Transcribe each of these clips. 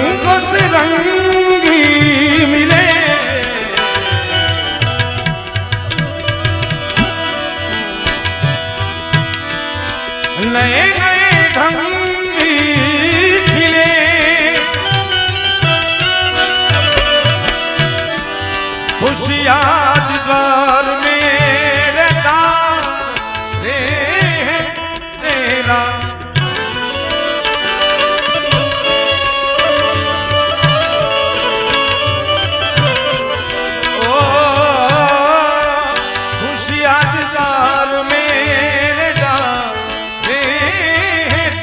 रंगों से रंगी मिले, नए नए ढंगी खिले, खुशियाँ द्वार मेरे डाले तेरा, ओ खुशियाँ द्वार मेरे डाले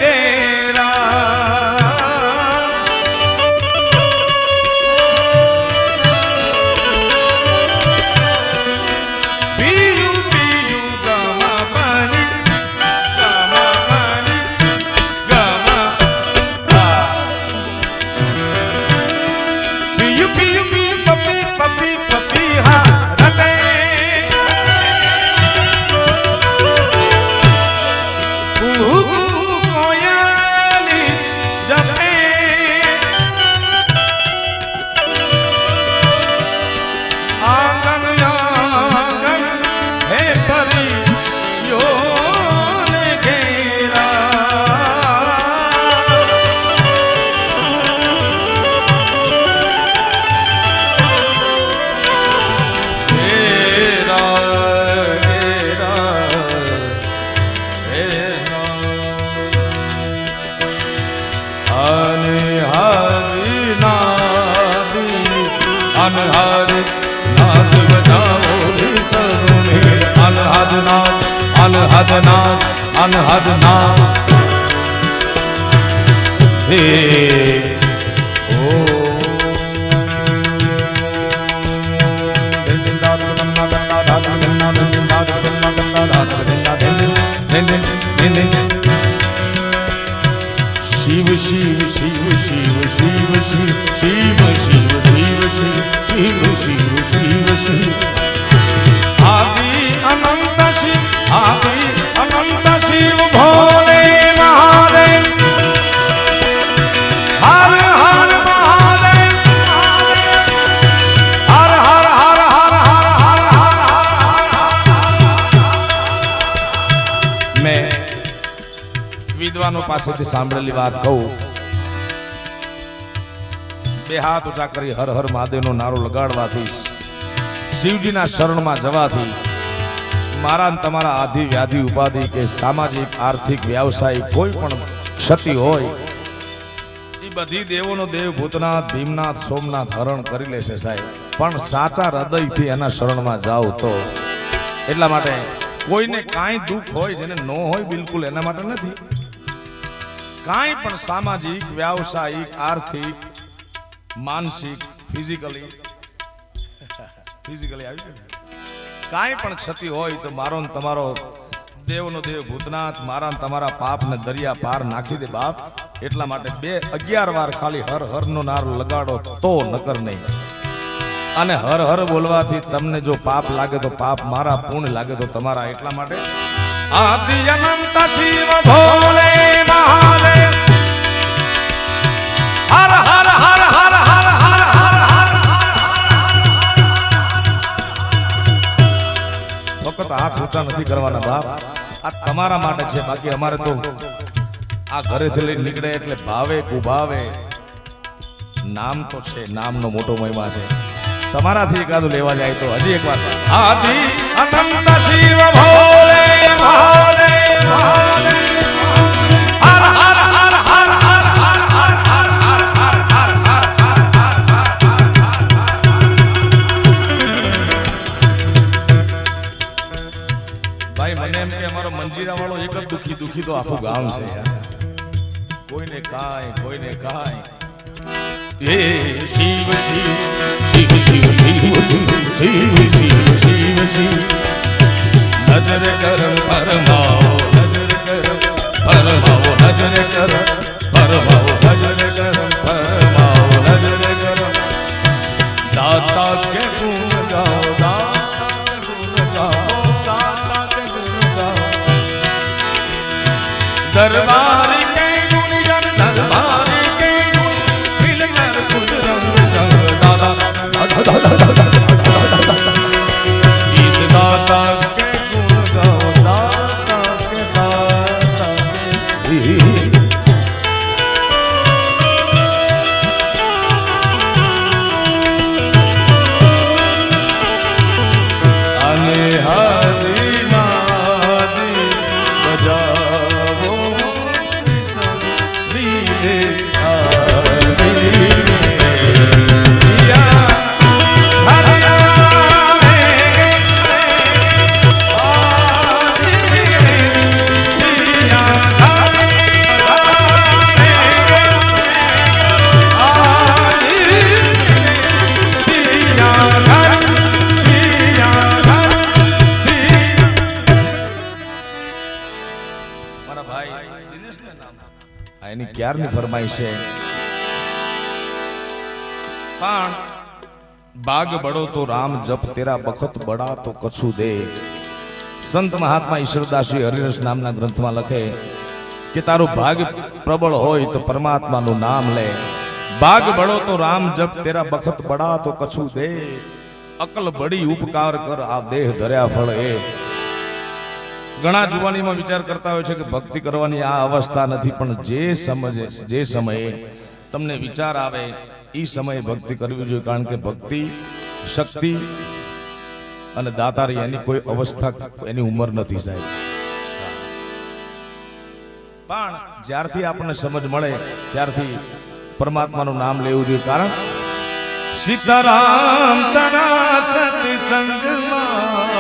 तेरा, पियू पियू गमा बनी गमा बनी गमा, पियू पियू पियू पपी पपी पपी हा रटे, कुहू कुहू कोयली जपे, आंगन आंगन है परियों ने घेरा, घेरा घेरा घेरा, अनहारी नाद अनहारी नाद बजाओ रे सब में, अनहद नाद अनहद नाद अनहद नाद, हे ओ शिव शिव शिव शिव शिव शिव शिव शिव शिव शिव शिव शिव शिव, आदि अनंत शिव आदि अनंत शिव भोले महादेव, हर हर महादेव हर हर हर हर हर हर हर हर। मैं विद्वानों पासेथी सांभळेली वात कहूं, बे हाथ ऊंचा करी हर हर महादेवनो नारो लगाडवाथी, शिवजीना शरणमां जवाथी मारा ने तमारा आदि व्याधि उपाधि के सामाजिक आर्थिक व्यावसायिक कोई पण क्षति होय ई बधी देवोनो देव भूतनाथ भीमनाथ सोमनाथ हरण करी लेशे साहेब, पण साचा हृदयथी एना शरणमां जाओ तो। એટલા માટે કોઈને કાંઈ દુઃખ હોય જેને નો હોય બિલકુલ એના માટે નથી, કાંઈ પણ સામાજિક વ્યાવસાયિક આર્થિક માનસિક ફિઝિકલી આવી છે, કાંઈ પણ ક્ષતિ હોય તો મારો ને તમારો દેવનો દેવ ભૂતનાથ મારા ને તમારા પાપ ને દરિયા પાર નાખી દે બાપ। એટલા માટે 11 વાર ખાલી હર હર નો નારો લગાડો તો નકર નહીં, અને હર હર બોલવાથી તમને જો પાપ લાગે તો પાપ મારા, પુણ્ય લાગે તો તમારા। એટલા માટે આદિ અનંત શિવ ભોલે મહાદેવ, હર હર હર હર હર હર હર હર, ફક્ત હાથ ઊંચા નથી કરવાના બાપ, આ તમારા માટે છે, બાકી અમારે તો આ ઘરેથી લઈ નીકળે એટલે ભાવે કુભાવે નામ તો છે, નામનો મોટો મહિમા છે, તમારાથી એકાદું લેવા જાય તો હજી એકવાર આદિ અનંત શિવ ભોલે મહાદેવ હર હર હર હર હર હર હર હર હર હર હર। ભાઈ મને એમ કે અમારો મંજીરા વાળો એક જ દુખી દુખી તો આખું ગામ છે યાર, કોઈને કાંઈ ये शिव शिव शिव शिव शिव शिव शिव शिव शिव नजर कर फरमाओ नजर कर फरमाओ नजर कर फरमाओ नजर कर फरमाओ नजर कर दाता के गुण गाओ दाता के गुण गाओ दाता के गुण गाओ दरबारी के गुण जन दरबारी के गुण ત્યારની ફરમાઈશ છે. પણ બાગ બડો તો રામ જપ તેરા બખત બડા તો કછું દે. સંત મહાત્મા ઈશ્વરદાસજી હરિરસ નામના ગ્રંથમાં લખે કે તારું ભાગ પ્રબળ હોય તો પરમાત્માનું નામ લે. ભાગ બડો તો રામ જપ તેરા બખત બડા તો કછું દે. અકલ બડી ઉપકાર કર આ દેહ ધર્યા ફળ એ. ઘણા જુવાનીમાં વિચાર કરતા હોય છે કે ભક્તિ કરવાની આ અવસ્થા નથી, પણ જે સમયે તમને વિચાર આવે એ સમયે ભક્તિ કરવી જોઈએ. કારણ કે ભક્તિ શક્તિ અને દાતારી એની કોઈ અવસ્થા એની ઉંમર નથી સાહેબ. પણ જ્યારથી આપણને સમજ મળે ત્યારથી પરમાત્માનું નામ લેવું જોઈએ. કારણ સીતારામ તણા સત્સંગમાં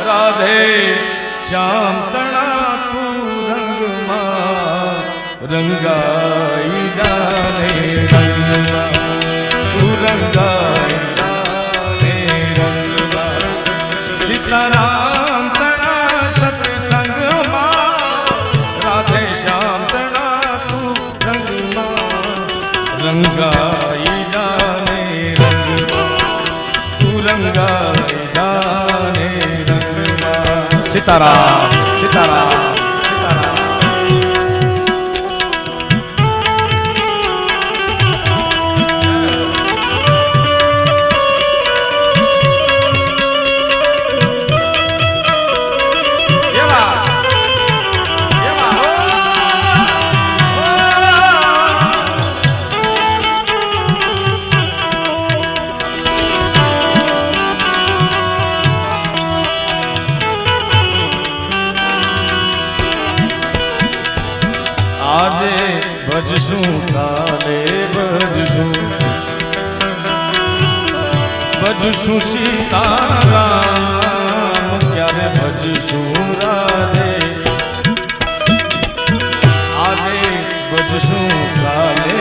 રાધે શ્યામ તણા તું રંગમાં રંગાઈ જાને રંગમાં તું રંગાઈ જાને રંગમાં. સીતારામ તણા સત્સંગમાં રાધે શ્યામ તણા તું રંગમાં રંગાઈ જાને રંગમાં તું રંગાઈ જાને રંગમાં. સીતારામ સીતારામ સીતારામ. આજે ભજશું કાલે ભજશું સીતારામ ક્યારે ભજશું રાધે. આજે ભજશું કાલે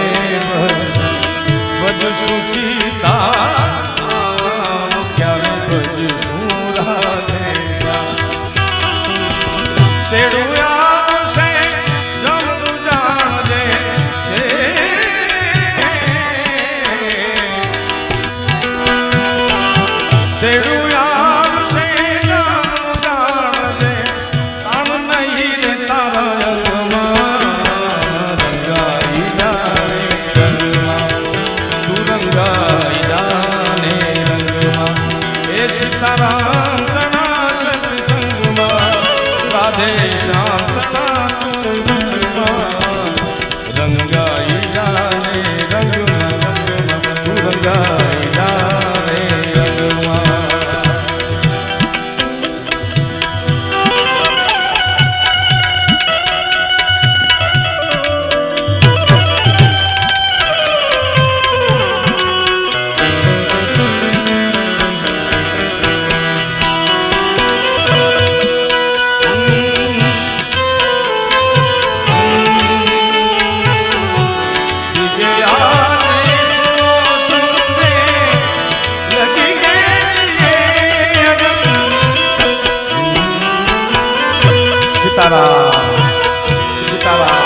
ભજશું સીતારામ ક્યારે ભજશું રાધે. તેડું સીતારામ તણા સત્સંગમાં રાધે શ્યામ તણા રંગમાં રંગાઈ જાને રંગમાં રંગમાં તું રંગાઈ જાને રંગમાં. સીતારામ સીતારામ.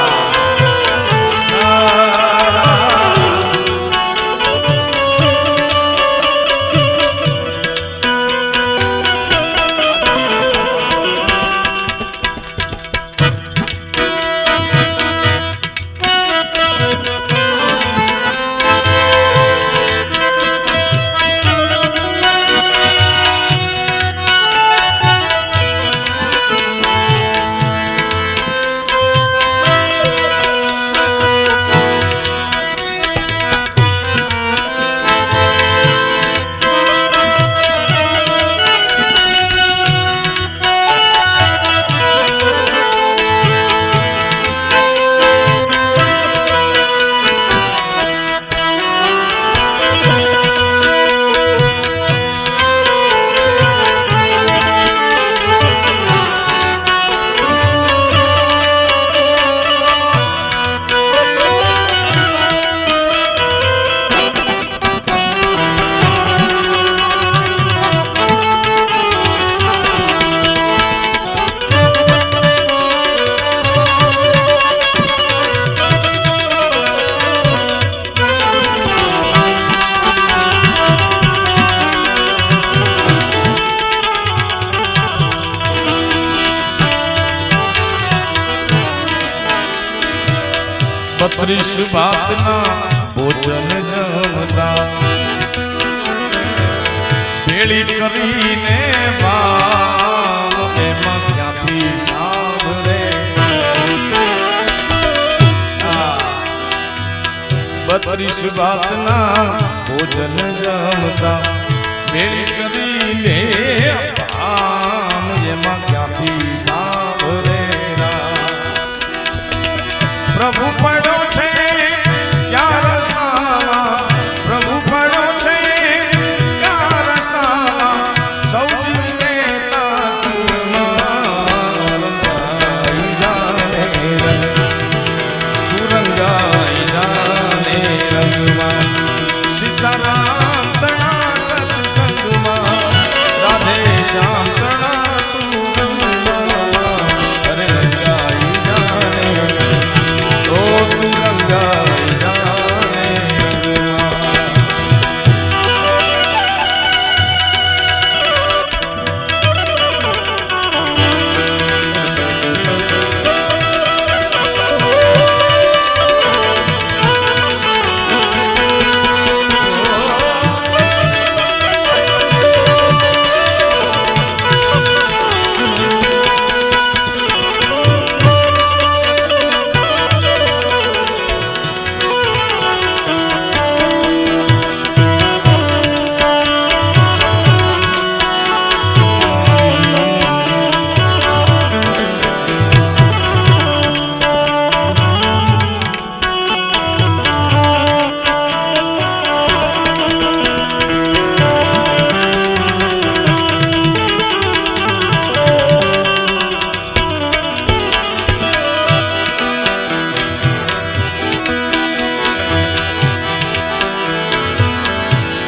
બત્રીસ ભાતના ભોજન જમતા ભેળી કરીને ભાવ એમાં ક્યાંથી સાંભળે 32 ભાતના ભોજન જમતા ભેળી કરીને ભાવ એમાં ક્યાંથી સાંભળે પ્રભુ પડ્યો છે ક્યાં રસ્તામાં પ્રભુ પડ્યો છે ક્યાં રસ્તામાં સૌજીને તાસમાં રંગાઈ જાને તું રંગાઈ જાને રંગમાં સીતારામ તણા સત્સંગમાં રાધે શ્યામ તણા તું રંગમાં અરે રંગાઈ જાને ઓ તું રંગાઈ જાને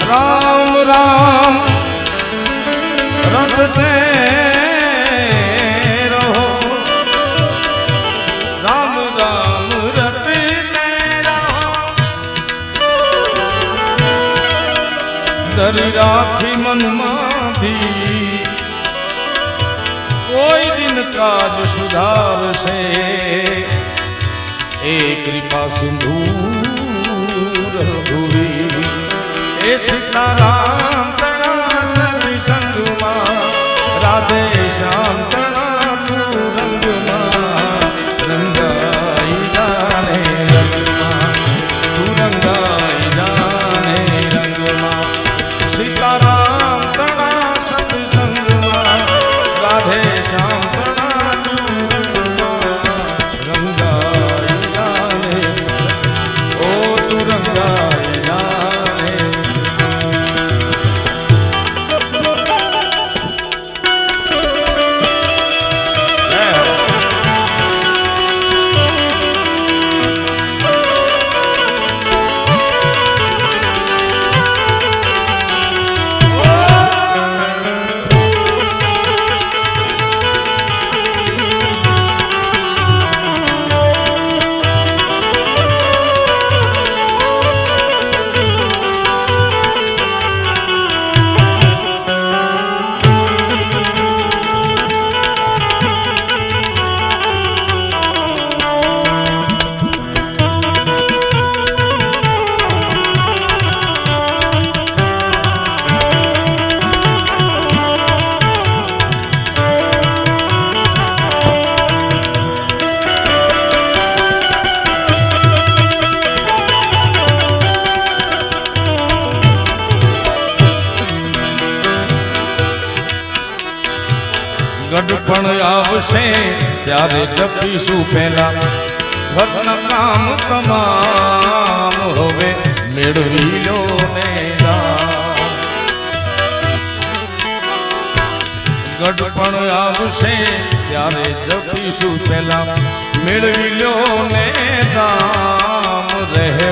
राम राम रटते रहो राम राम रटते रहो धरी राखी मन माधी कोई दिन काज सुधार से एक कृपा सिंधु रघुवीर ए सीताराम तणा सत्संगમાં રાધે શ્યામ તણા તું રંગમાં રંગાઈ જાને રંગમાં તું રંગાઈ જાને રંગમાં સીતારામ તણા સત્સંગમાં રાધે શ્યામ તણા તું રંગમાં રંગાઈ જાને ઓ તું રંગાઈ જાને ગઢપણ આવશે ત્યારે જપીશું પહેલા ઘરના કામ તમામ હવે મેળવી લો ને ગઢપણ આવશે ત્યારે જપીશું પહેલા મેળવી લો ને દામ રહે